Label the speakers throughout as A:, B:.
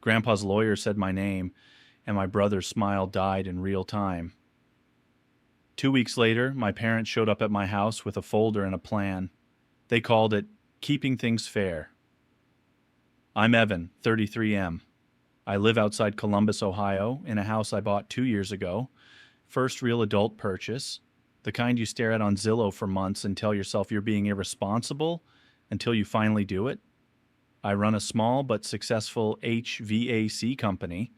A: Grandpa's lawyer said my name, and my brother's smile died in real time. 2 weeks later, my parents showed up at my house with a folder and a plan. They called it Keeping Things Fair. I'm Evan, 33M. I live outside Columbus, Ohio, in a house I bought 2 years ago. First real adult purchase, the kind you stare at on Zillow for months and tell yourself you're being irresponsible until you finally do it. I run a small but successful HVAC company.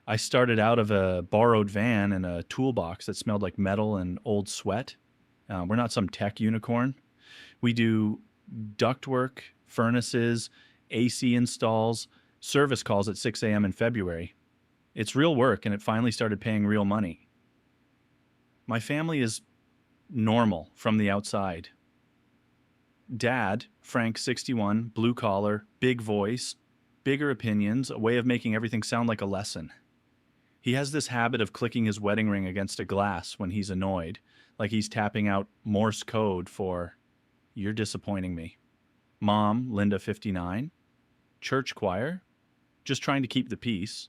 A: I started out of a borrowed van and a toolbox that smelled like metal and old sweat. We're not some tech unicorn. We do ductwork, furnaces, AC installs, service calls at 6 a.m. in February. It's real work, and it finally started paying real money. My family is normal from the outside. Dad, Frank, 61, blue collar, big voice, bigger opinions, a way of making everything sound like a lesson. He has this habit of clicking his wedding ring against a glass when he's annoyed, like he's tapping out Morse code for, "You're disappointing me." Mom, Linda, 59, church choir, just trying to keep the peace,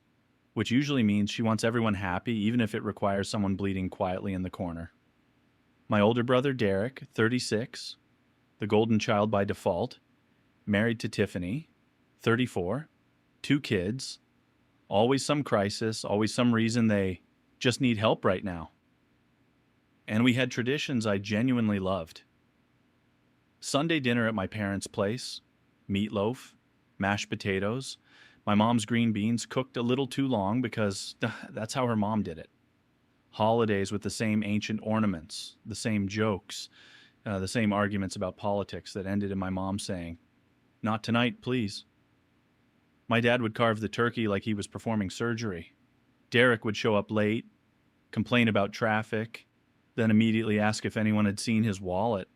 A: which usually means she wants everyone happy, even if it requires someone bleeding quietly in the corner. My older brother, Derek, 36, the golden child by default, married to Tiffany, 34, 2 kids, always some crisis, always some reason they just need help right now. And we had traditions I genuinely loved. Sunday dinner at my parents' place, meatloaf, mashed potatoes, my mom's green beans cooked a little too long because that's how her mom did it. Holidays with the same ancient ornaments, the same jokes, the same arguments about politics that ended in my mom saying, "Not tonight, please." My dad would carve the turkey like he was performing surgery. Derek would show up late, complain about traffic, then immediately ask if anyone had seen his wallet.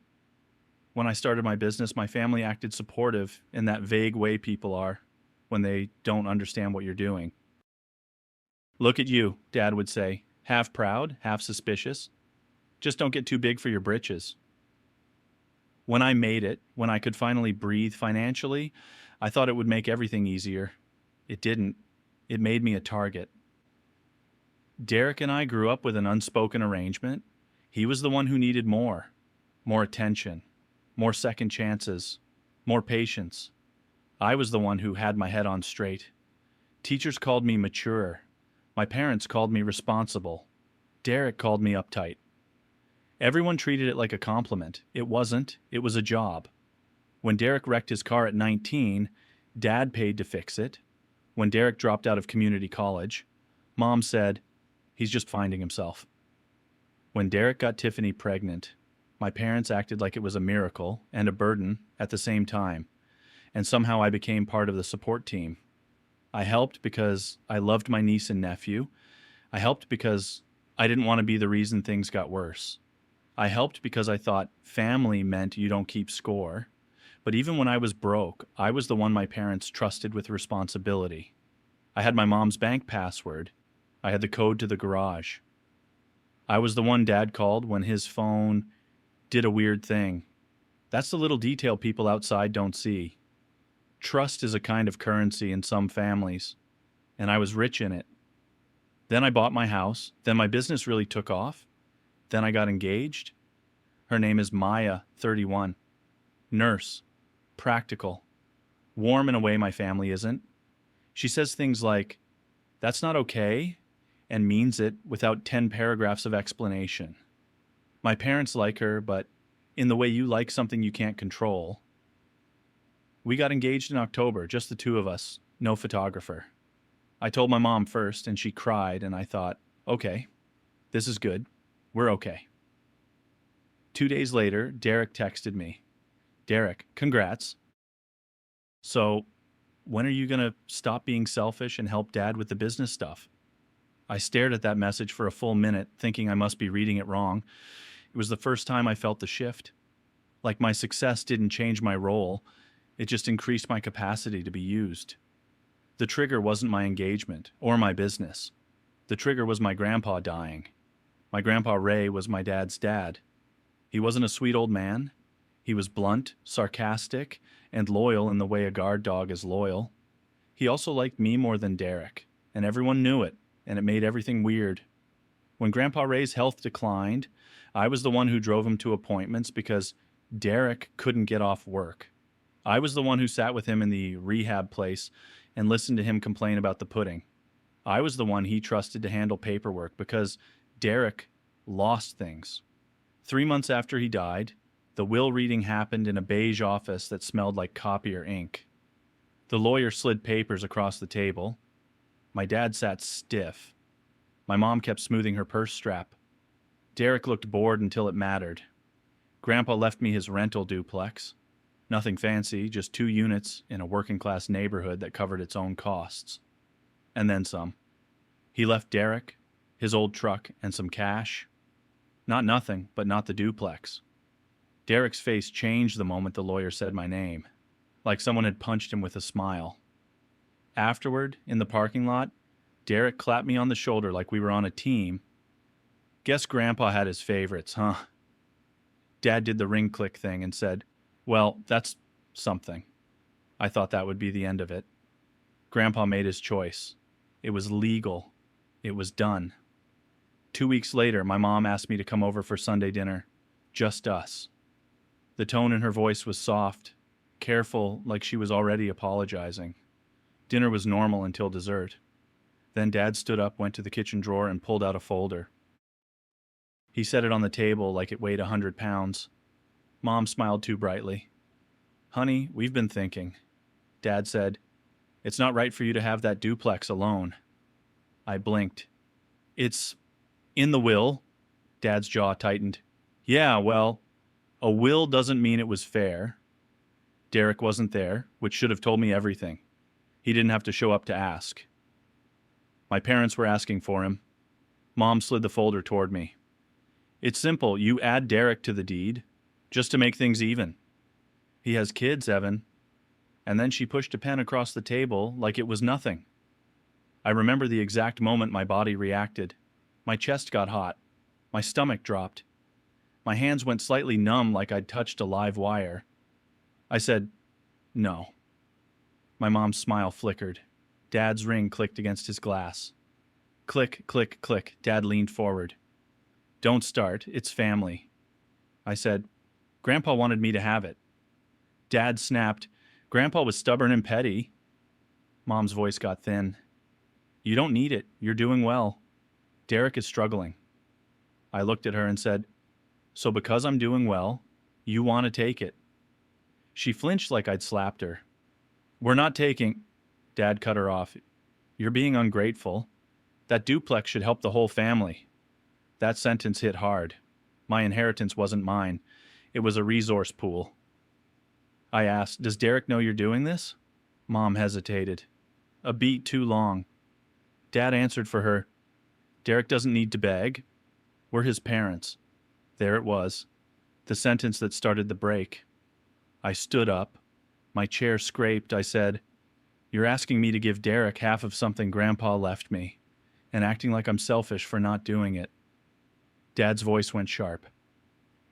A: When I started my business, my family acted supportive in that vague way people are when they don't understand what you're doing. "Look at you," Dad would say, half proud, half suspicious. "Just don't get too big for your britches." When I made it, when I could finally breathe financially, I thought it would make everything easier. It didn't. It made me a target. Derek and I grew up with an unspoken arrangement. He was the one who needed more attention, more second chances, more patience. I was the one who had my head on straight. Teachers called me mature. My parents called me responsible. Derek called me uptight. Everyone treated it like a compliment. It wasn't. It was a job. When Derek wrecked his car at 19, Dad paid to fix it. When Derek dropped out of community college, Mom said, "He's just finding himself." When Derek got Tiffany pregnant, my parents acted like it was a miracle and a burden at the same time, and somehow I became part of the support team. I helped because I loved my niece and nephew. I helped because I didn't want to be the reason things got worse. I helped because I thought family meant you don't keep score. But even when I was broke, I was the one my parents trusted with responsibility. I had my mom's bank password. I had the code to the garage. I was the one Dad called when his phone did a weird thing. That's the little detail people outside don't see. Trust is a kind of currency in some families, and I was rich in it. Then I bought my house. Then my business really took off. Then I got engaged. Her name is Maya, 31. Nurse. Practical. Warm in a way my family isn't. She says things like, "That's not okay," and means it without 10 paragraphs of explanation. My parents like her, but in the way you like something you can't control. We got engaged in October, just the two of us, no photographer. I told my mom first, and she cried, and I thought, okay, this is good. We're okay. 2 days later, Derek texted me. "Derek, congrats. So, when are you going to stop being selfish and help Dad with the business stuff?" I stared at that message for a full minute, thinking I must be reading it wrong. It was the first time I felt the shift. Like my success didn't change my role, it just increased my capacity to be used. The trigger wasn't my engagement or my business. The trigger was my grandpa dying. My grandpa Ray was my dad's dad. He wasn't a sweet old man. He was blunt, sarcastic, and loyal in the way a guard dog is loyal. He also liked me more than Derek, and everyone knew it, and it made everything weird. When Grandpa Ray's health declined, I was the one who drove him to appointments because Derek couldn't get off work. I was the one who sat with him in the rehab place and listened to him complain about the pudding. I was the one he trusted to handle paperwork because Derek lost things. 3 months after he died, the will reading happened in a beige office that smelled like copier ink. The lawyer slid papers across the table. My dad sat stiff. My mom kept smoothing her purse strap. Derek looked bored until it mattered. Grandpa left me his rental duplex. Nothing fancy, just 2 units in a working-class neighborhood that covered its own costs. And then some. He left Derek, his old truck, and some cash. Not nothing, but not the duplex. Derek's face changed the moment the lawyer said my name, like someone had punched him with a smile. Afterward, in the parking lot, Derek clapped me on the shoulder like we were on a team. Guess Grandpa had his favorites, huh? Dad did the ring click thing and said, "Well, that's something." I thought that would be the end of it. Grandpa made his choice. It was legal. It was done. 2 weeks later, my mom asked me to come over for Sunday dinner. Just us. The tone in her voice was soft, careful, like she was already apologizing. Dinner was normal until dessert. Then Dad stood up, went to the kitchen drawer, and pulled out a folder. He set it on the table like it weighed 100 pounds. Mom smiled too brightly. "Honey, we've been thinking." Dad said, "It's not right for you to have that duplex alone." I blinked. "It's in the will." Dad's jaw tightened. "Yeah, well, a will doesn't mean it was fair. Derek wasn't there, which should have told me everything. He didn't have to show up to ask. My parents were asking for him." Mom slid the folder toward me. "It's simple. You add Derek to the deed, just to make things even. He has kids, Evan." And then she pushed a pen across the table like it was nothing. I remember the exact moment my body reacted. My chest got hot. My stomach dropped. My hands went slightly numb like I'd touched a live wire. I said, "No." My mom's smile flickered. Dad's ring clicked against his glass. Click, click, click. Dad leaned forward. "Don't start. It's family." I said, "Grandpa wanted me to have it." Dad snapped. "Grandpa was stubborn and petty." Mom's voice got thin. "You don't need it. You're doing well. Derek is struggling." I looked at her and said, "So because I'm doing well, you want to take it?" She flinched like I'd slapped her. "We're not taking—" Dad cut her off. "You're being ungrateful. That duplex should help the whole family." That sentence hit hard. My inheritance wasn't mine. It was a resource pool. I asked, "Does Derek know you're doing this?" Mom hesitated. A beat too long. Dad answered for her. "Derek doesn't need to beg. We're his parents." There it was. The sentence that started the break. I stood up. My chair scraped. I said, "You're asking me to give Derek half of something Grandpa left me, and acting like I'm selfish for not doing it." Dad's voice went sharp.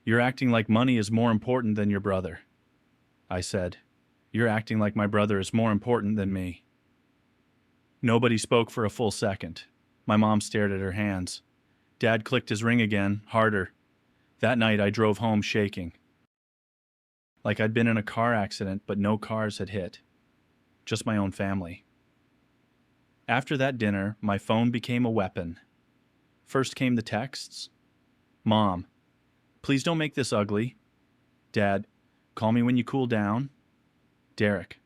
A: "You're acting like money is more important than your brother." I said, "You're acting like my brother is more important than me." Nobody spoke for a full second. My mom stared at her hands. Dad clicked his ring again, harder. That night I drove home shaking. Like I'd been in a car accident, but no cars had hit. Just my own family. After that dinner, my phone became a weapon. First came the texts. "Mom, please don't make this ugly." Dad, "Call me when you cool down." Derek,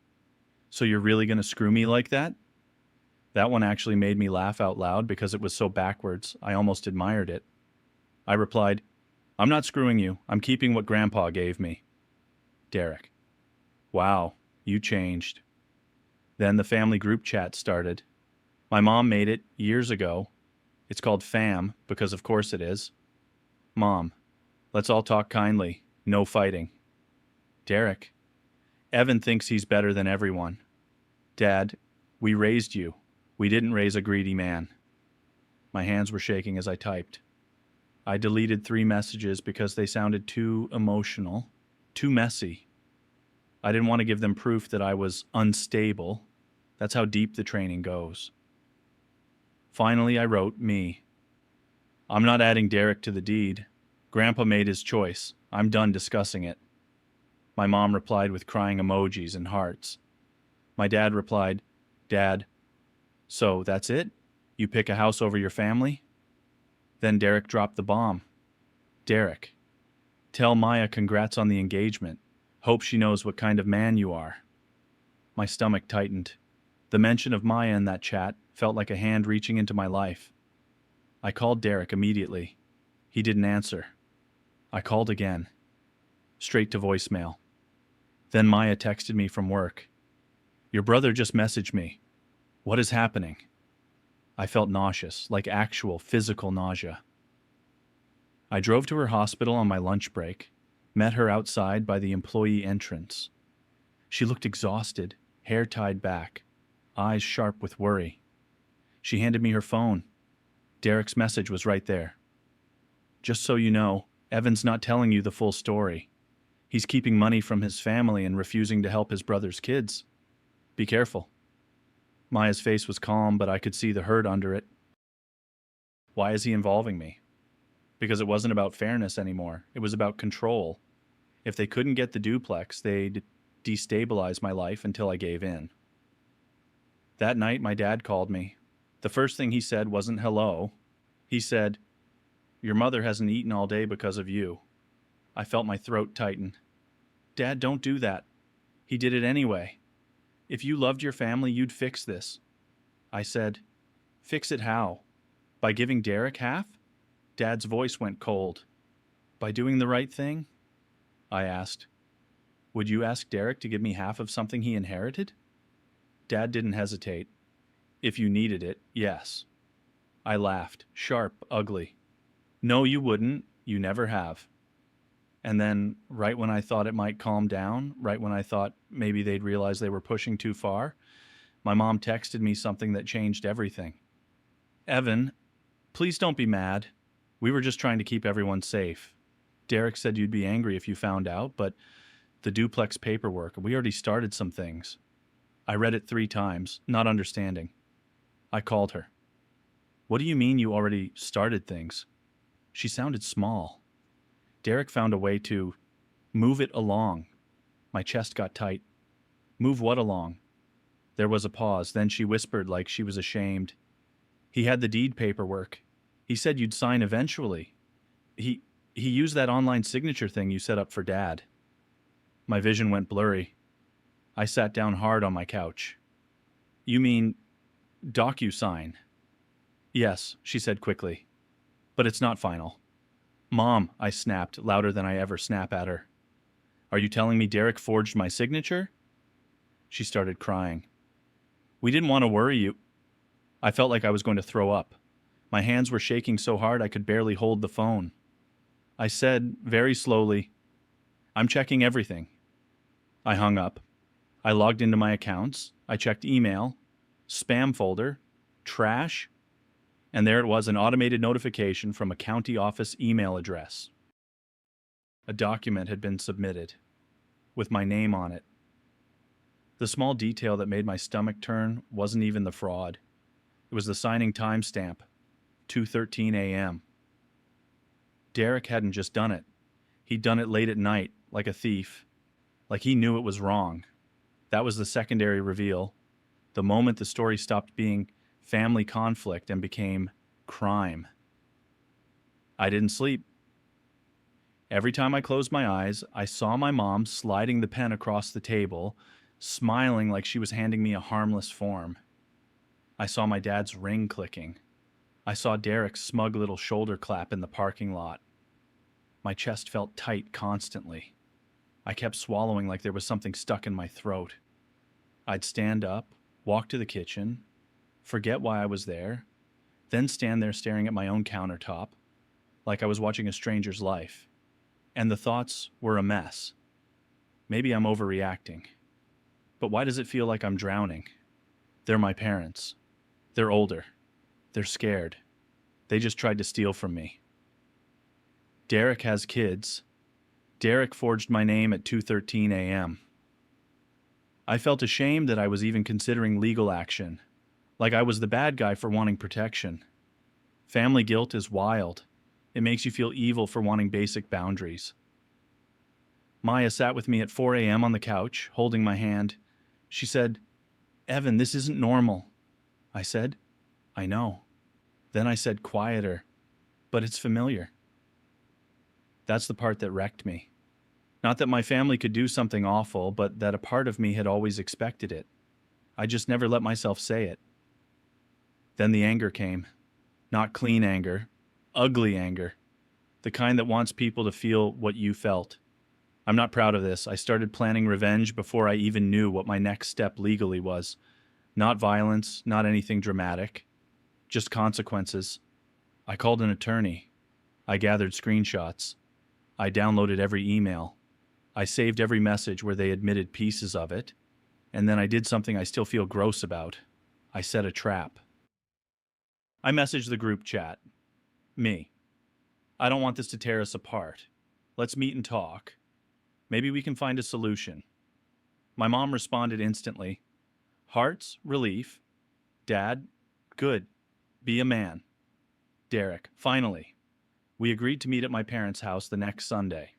A: "So you're really going to screw me like that?" That one actually made me laugh out loud because it was so backwards, I almost admired it. I replied, "I'm not screwing you. I'm keeping what Grandpa gave me." Derek, "Wow, you changed." Then the family group chat started. My mom made it years ago. It's called FAM, because of course it is. "Mom, let's all talk kindly. No fighting." Derek, "Evan thinks he's better than everyone." Dad, "We raised you. We didn't raise a greedy man." My hands were shaking as I typed. I deleted 3 messages because they sounded too emotional, too messy. I didn't want to give them proof that I was unstable. That's how deep the training goes. Finally, I wrote, me. I'm not adding Derek to the deed. Grandpa made his choice. I'm done discussing it. My mom replied with crying emojis and hearts. My dad replied, Dad, so that's it? You pick a house over your family? Then Derek dropped the bomb. Derek, tell Maya congrats on the engagement. Hope she knows what kind of man you are. My stomach tightened. The mention of Maya in that chat felt like a hand reaching into my life. I called Derek immediately. He didn't answer. I called again. Straight to voicemail. Then Maya texted me from work. Your brother just messaged me. What is happening? I felt nauseous, like actual physical nausea. I drove to her hospital on my lunch break, met her outside by the employee entrance. She looked exhausted, hair tied back, eyes sharp with worry. She handed me her phone. Derek's message was right there. Just so you know, Evan's not telling you the full story. He's keeping money from his family and refusing to help his brother's kids. Be careful. Maya's face was calm, but I could see the hurt under it. Why is he involving me? Because it wasn't about fairness anymore. It was about control. If they couldn't get the duplex, they'd destabilize my life until I gave in. That night, my dad called me. The first thing he said wasn't hello. He said, Your mother hasn't eaten all day because of you. I felt my throat tighten. Dad, don't do that. He did it anyway. If you loved your family, you'd fix this. I said, Fix it how? By giving Derek half? Dad's voice went cold. By doing the right thing? I asked. Would you ask Derek to give me half of something he inherited? Dad didn't hesitate. If you needed it, yes. I laughed, sharp, ugly. No, you wouldn't. You never have. And then, right when I thought it might calm down, right when I thought maybe they'd realize they were pushing too far, my mom texted me something that changed everything. Evan, please don't be mad. We were just trying to keep everyone safe. Derek said you'd be angry if you found out, but the duplex paperwork, we already started some things. I read it 3 times, not understanding. I called her. What do you mean you already started things? She sounded small. Derek found a way to move it along. My chest got tight. Move what along? There was a pause, then she whispered like she was ashamed. He had the deed paperwork. He said you'd sign eventually. He used that online signature thing you set up for Dad. My vision went blurry. I sat down hard on my couch. You mean DocuSign? Yes, she said quickly. But it's not final. Mom, I snapped, louder than I ever snap at her. Are you telling me Derek forged my signature? She started crying. We didn't want to worry you. I felt like I was going to throw up. My hands were shaking so hard I could barely hold the phone. I said, very slowly, I'm checking everything. I hung up. I logged into my accounts. I checked email, spam folder, trash, and there it was, an automated notification from a county office email address. A document had been submitted, with my name on it. The small detail that made my stomach turn wasn't even the fraud. It was the signing timestamp, 2:13 a.m. Derek hadn't just done it. He'd done it late at night, like a thief, like he knew it was wrong. That was the secondary reveal, the moment the story stopped being family conflict and became crime. I didn't sleep. Every time I closed my eyes, I saw my mom sliding the pen across the table, smiling like she was handing me a harmless form. I saw my dad's ring clicking. I saw Derek's smug little shoulder clap in the parking lot. My chest felt tight constantly. I kept swallowing like there was something stuck in my throat. I'd stand up, walk to the kitchen, forget why I was there, then stand there staring at my own countertop, like I was watching a stranger's life. And the thoughts were a mess. Maybe I'm overreacting. But why does it feel like I'm drowning? They're my parents. They're older. They're scared. They just tried to steal from me. Derek has kids. Derek forged my name at 2:13 a.m. I felt ashamed that I was even considering legal action, like I was the bad guy for wanting protection. Family guilt is wild. It makes you feel evil for wanting basic boundaries. Maya sat with me at 4 a.m. on the couch, holding my hand. She said, "Evan, this isn't normal." I said, "I know." Then I said quieter, "But it's familiar." That's the part that wrecked me. Not that my family could do something awful, but that a part of me had always expected it. I just never let myself say it. Then the anger came. Not clean anger, ugly anger. The kind that wants people to feel what you felt. I'm not proud of this. I started planning revenge before I even knew what my next step legally was. Not violence, not anything dramatic. Just consequences. I called an attorney. I gathered screenshots. I downloaded every email. I saved every message where they admitted pieces of it. And then I did something I still feel gross about. I set a trap. I messaged the group chat. Me. "I don't want this to tear us apart. Let's meet and talk. Maybe we can find a solution." My mom responded instantly. Hearts, relief. Dad, good. Be a man. Derek, finally. We agreed to meet at my parents' house the next Sunday.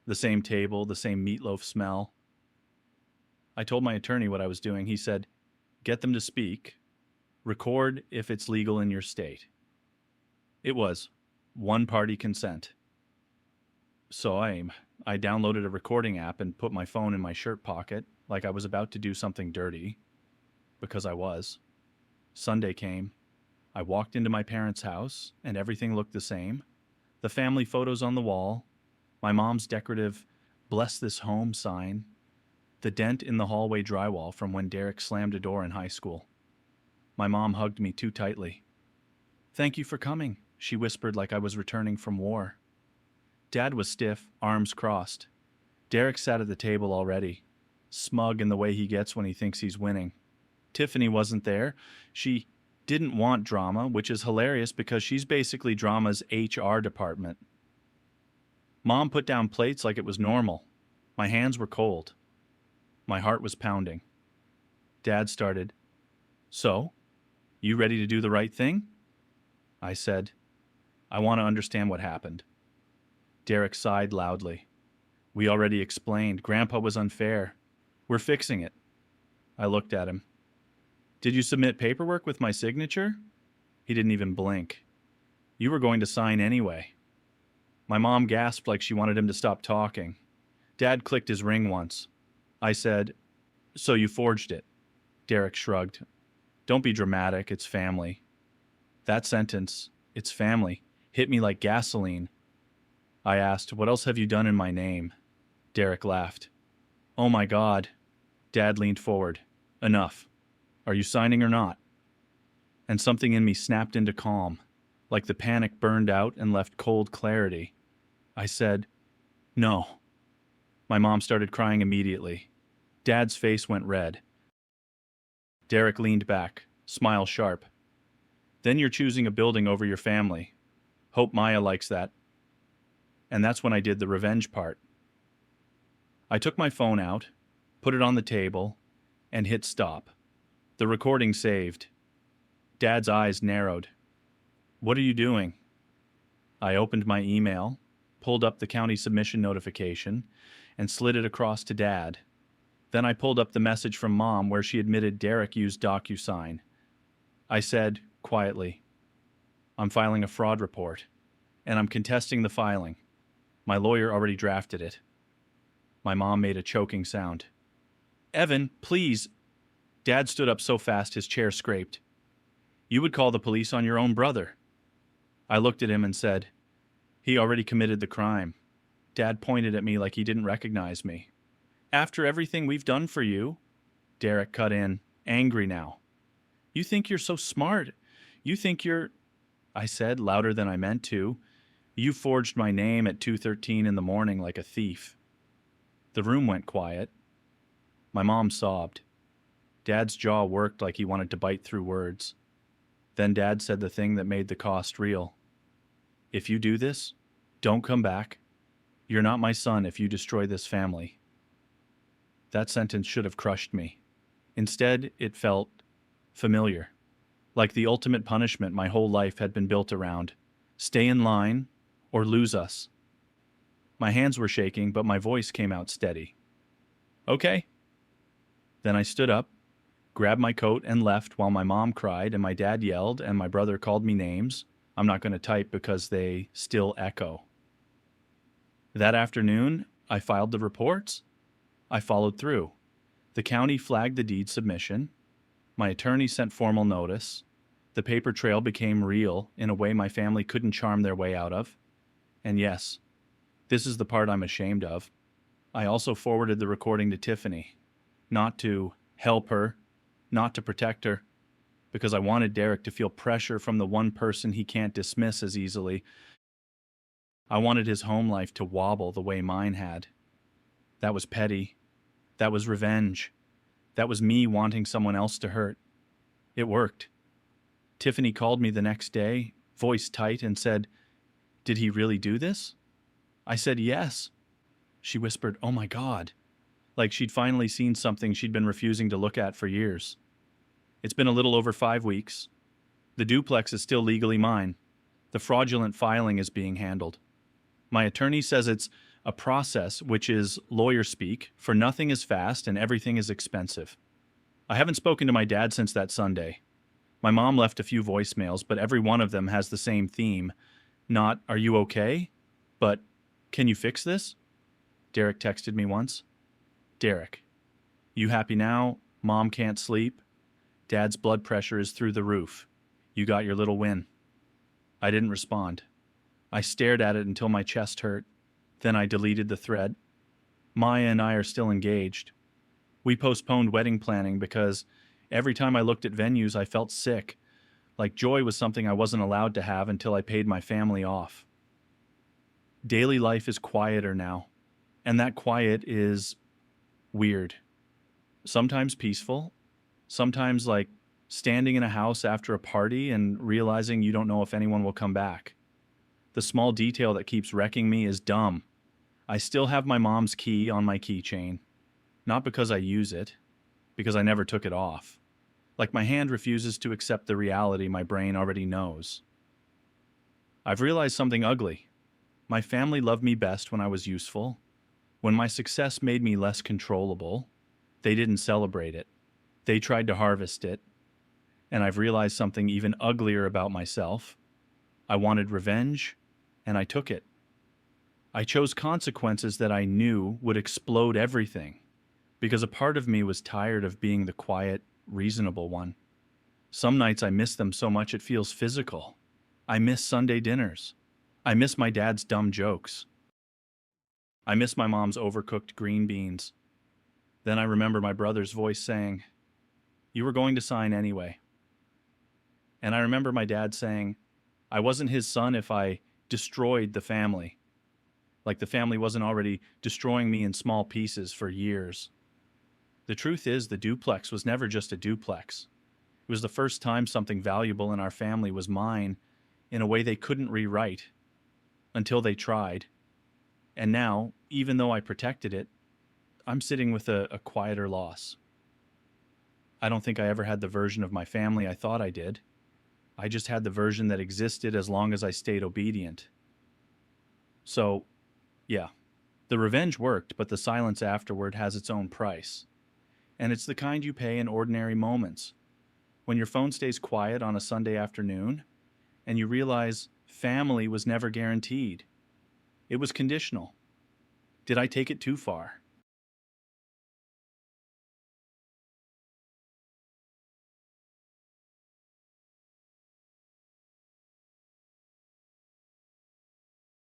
A: The same table, the same meatloaf smell. I told my attorney what I was doing. He said, "Get them to speak. Record if it's legal in your state." It was one-party consent. So I downloaded a recording app and put my phone in my shirt pocket like I was about to do something dirty. Because I was. Sunday came. I walked into my parents' house and everything looked the same. The family photos on the wall, my mom's decorative "Bless this home" sign, the dent in the hallway drywall from when Derek slammed a door in high school. My mom hugged me too tightly. "Thank you for coming," she whispered like I was returning from war. Dad was stiff, arms crossed. Derek sat at the table already, smug in the way he gets when he thinks he's winning. Tiffany wasn't there. She didn't want drama, which is hilarious because she's basically drama's HR department. Mom put down plates like it was normal. My hands were cold. My heart was pounding. Dad started, "So, you ready to do the right thing?" I said, "I want to understand what happened." Derek sighed loudly. "We already explained. Grandpa was unfair. We're fixing it." I looked at him. "Did you submit paperwork with my signature?" He didn't even blink. "You were going to sign anyway." My mom gasped like she wanted him to stop talking. Dad clicked his ring once. I said, "So you forged it?" Derek shrugged. "Don't be dramatic, it's family." That sentence, "it's family," hit me like gasoline. I asked, "What else have you done in my name?" Derek laughed. "Oh my God." Dad leaned forward. "Enough. Are you signing or not?" And something in me snapped into calm, like the panic burned out and left cold clarity. I said, "No." My mom started crying immediately. Dad's face went red. Derek leaned back, smile sharp. "Then you're choosing a building over your family. Hope Maya likes that." And that's when I did the revenge part. I took my phone out, put it on the table, and hit stop. The recording saved. Dad's eyes narrowed. "What are you doing?" I opened my email, pulled up the county submission notification, and slid it across to Dad. Then I pulled up the message from Mom where she admitted Derek used DocuSign. I said, quietly, "I'm filing a fraud report, and I'm contesting the filing. My lawyer already drafted it." My mom made a choking sound. "Evan, please." Dad stood up so fast his chair scraped. "You would call the police on your own brother." I looked at him and said, "He already committed the crime." Dad pointed at me like he didn't recognize me. "After everything we've done for you," Derek cut in, angry now. "You think you're so smart. You think you're—" I said, louder than I meant to, "You forged my name at 2:13 in the morning like a thief." The room went quiet. My mom sobbed. Dad's jaw worked like he wanted to bite through words. Then Dad said the thing that made the cost real. "If you do this, don't come back. You're not my son if you destroy this family." That sentence should have crushed me. Instead, it felt familiar, like the ultimate punishment my whole life had been built around. Stay in line or lose us. My hands were shaking, but my voice came out steady. Okay. Then I stood up, grabbed my coat, and left while my mom cried and my dad yelled and my brother called me names. I'm not going to type because they still echo. That afternoon, I filed the reports. I followed through. The county flagged the deed submission. My attorney sent formal notice. The paper trail became real in a way my family couldn't charm their way out of. And yes, this is the part I'm ashamed of. I also forwarded the recording to Tiffany. Not to help her, not to protect her, because I wanted Derek to feel pressure from the one person he can't dismiss as easily. I wanted his home life to wobble the way mine had. That was petty. That was revenge. That was me wanting someone else to hurt. It worked. Tiffany called me the next day, voice tight, and said, "Did he really do this?" I said yes. She whispered, "Oh my God," like she'd finally seen something she'd been refusing to look at for years. It's been a little over 5 weeks. The duplex is still legally mine. The fraudulent filing is being handled. My attorney says it's a process, which is lawyer speak, for nothing is fast and everything is expensive. I haven't spoken to my dad since that Sunday. My mom left a few voicemails, but every one of them has the same theme. Not, "Are you okay?" but, "Can you fix this?" Derek texted me once. "Derek, you happy now? Mom can't sleep. Dad's blood pressure is through the roof. You got your little win." I didn't respond. I stared at it until my chest hurt. Then I deleted the thread. Maya and I are still engaged. We postponed wedding planning because every time I looked at venues I felt sick, like joy was something I wasn't allowed to have until I paid my family off. Daily life is quieter now, and that quiet is weird. Sometimes peaceful, sometimes like standing in a house after a party and realizing you don't know if anyone will come back. The small detail that keeps wrecking me is dumb. I still have my mom's key on my keychain. Not because I use it, because I never took it off. Like my hand refuses to accept the reality my brain already knows. I've realized something ugly. My family loved me best when I was useful. When my success made me less controllable, they didn't celebrate it. They tried to harvest it. And I've realized something even uglier about myself. I wanted revenge, and I took it. I chose consequences that I knew would explode everything, because a part of me was tired of being the quiet, reasonable one. Some nights I miss them so much it feels physical. I miss Sunday dinners. I miss my dad's dumb jokes. I miss my mom's overcooked green beans. Then I remember my brother's voice saying, "You were going to sign anyway." And I remember my dad saying, I wasn't his son if I destroyed the family. Like the family wasn't already destroying me in small pieces for years. The truth is, the duplex was never just a duplex. It was the first time something valuable in our family was mine in a way they couldn't rewrite until they tried. And now, even though I protected it, I'm sitting with a quieter loss. I don't think I ever had the version of my family I thought I did. I just had the version that existed as long as I stayed obedient. So, yeah, the revenge worked, but the silence afterward has its own price. And it's the kind you pay in ordinary moments. When your phone stays quiet on a Sunday afternoon, and you realize family was never guaranteed. It was conditional. Did I take it too far?